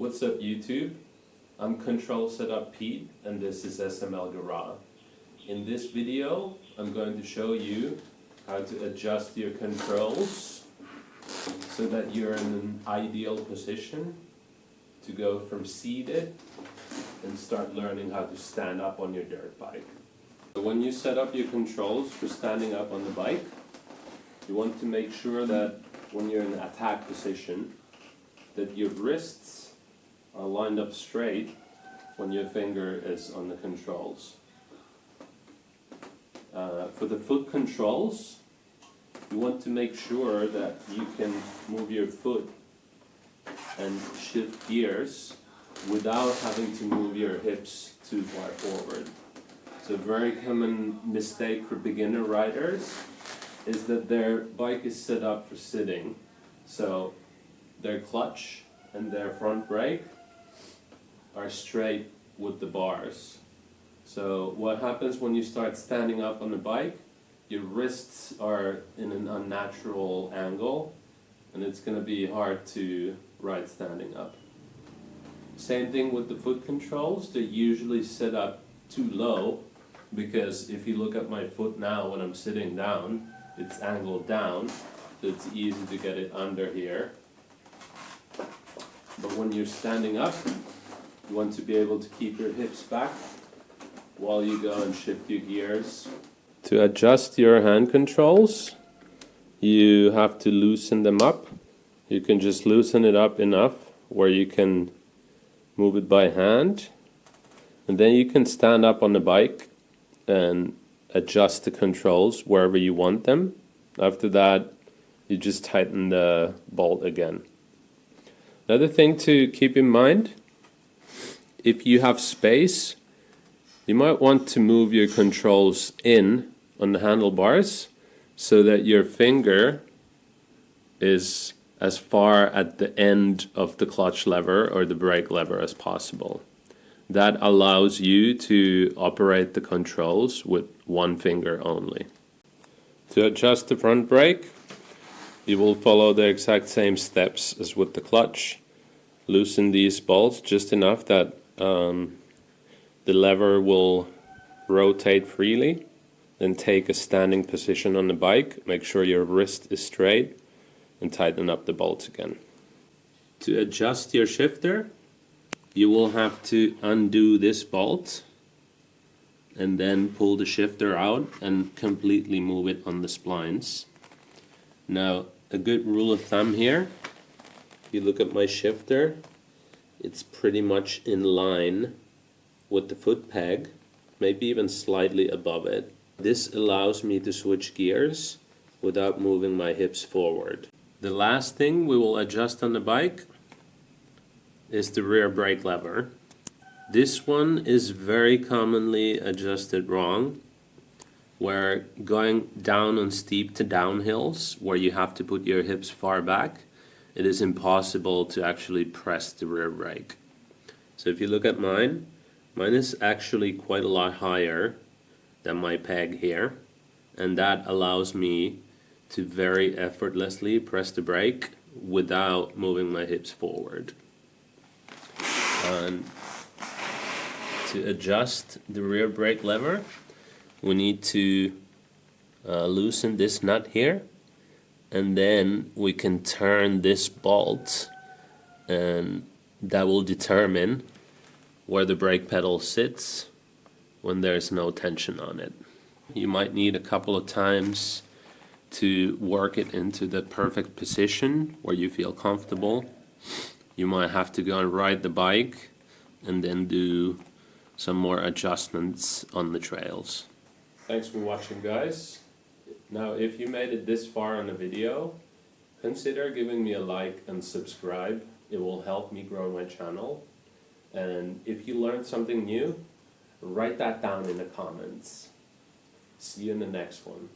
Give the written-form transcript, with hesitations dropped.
What's up YouTube? I'm Control Setup Pete and this is SML Garage. In this video I'm going to show you how to adjust your controls so that you're in an ideal position to go from seated and start learning how to stand up on your dirt bike. So when you set up your controls for standing up on the bike, you want to make sure that when you're in attack position that your wrists are lined up straight when your finger is on the controls. For the foot controls, you want to make sure that you can move your foot and shift gears without having to move your hips too far forward. So a very common mistake for beginner riders is that their bike is set up for sitting. So their clutch and their front brake are straight with the bars. So what happens when you start standing up on the bike, your wrists are in an unnatural angle and it's going to be hard to ride standing up. Same thing with the foot controls, they're usually set up too low because if you look at my foot now when I'm sitting down, it's angled down, so it's easy to get it under here. But when you're standing up, you want to be able to keep your hips back while you go and shift your gears. To adjust your hand controls, you have to loosen them up. You can just loosen it up enough where you can move it by hand. And then you can stand up on the bike and adjust the controls wherever you want them. After that, you just tighten the bolt again. Another thing to keep in mind, if you have space, you might want to move your controls in on the handlebars so that your finger is as far at the end of the clutch lever or the brake lever as possible. That allows you to operate the controls with one finger only. To adjust the front brake, you will follow the exact same steps as with the clutch. Loosen these bolts just enough that the lever will rotate freely. Then take a standing position on the bike, make sure your wrist is straight, and tighten up the bolts again. To adjust your shifter, you will have to undo this bolt and then pull the shifter out and completely move it on the splines. Now, a good rule of thumb here, if you look at my shifter, it's pretty much in line with the foot peg, maybe even slightly above it. This allows me to switch gears without moving my hips forward. The last thing we will adjust on the bike is the rear brake lever. This one is very commonly adjusted wrong, where going down on steep to downhills, where you have to put your hips far back, it is impossible to actually press the rear brake. So if you look at mine is actually quite a lot higher than my peg here, and that allows me to very effortlessly press the brake without moving my hips forward. And to adjust the rear brake lever, we need to loosen this nut here, and then we can turn this bolt, and that will determine where the brake pedal sits when there's no tension on it. You might need a couple of times to work it into the perfect position where you feel comfortable. You might have to go and ride the bike and then do some more adjustments on the trails. Thanks for watching, guys. Now, if you made it this far on the video, consider giving me a like and subscribe. It will help me grow my channel. And if you learned something new, write that down in the comments. See you in the next one.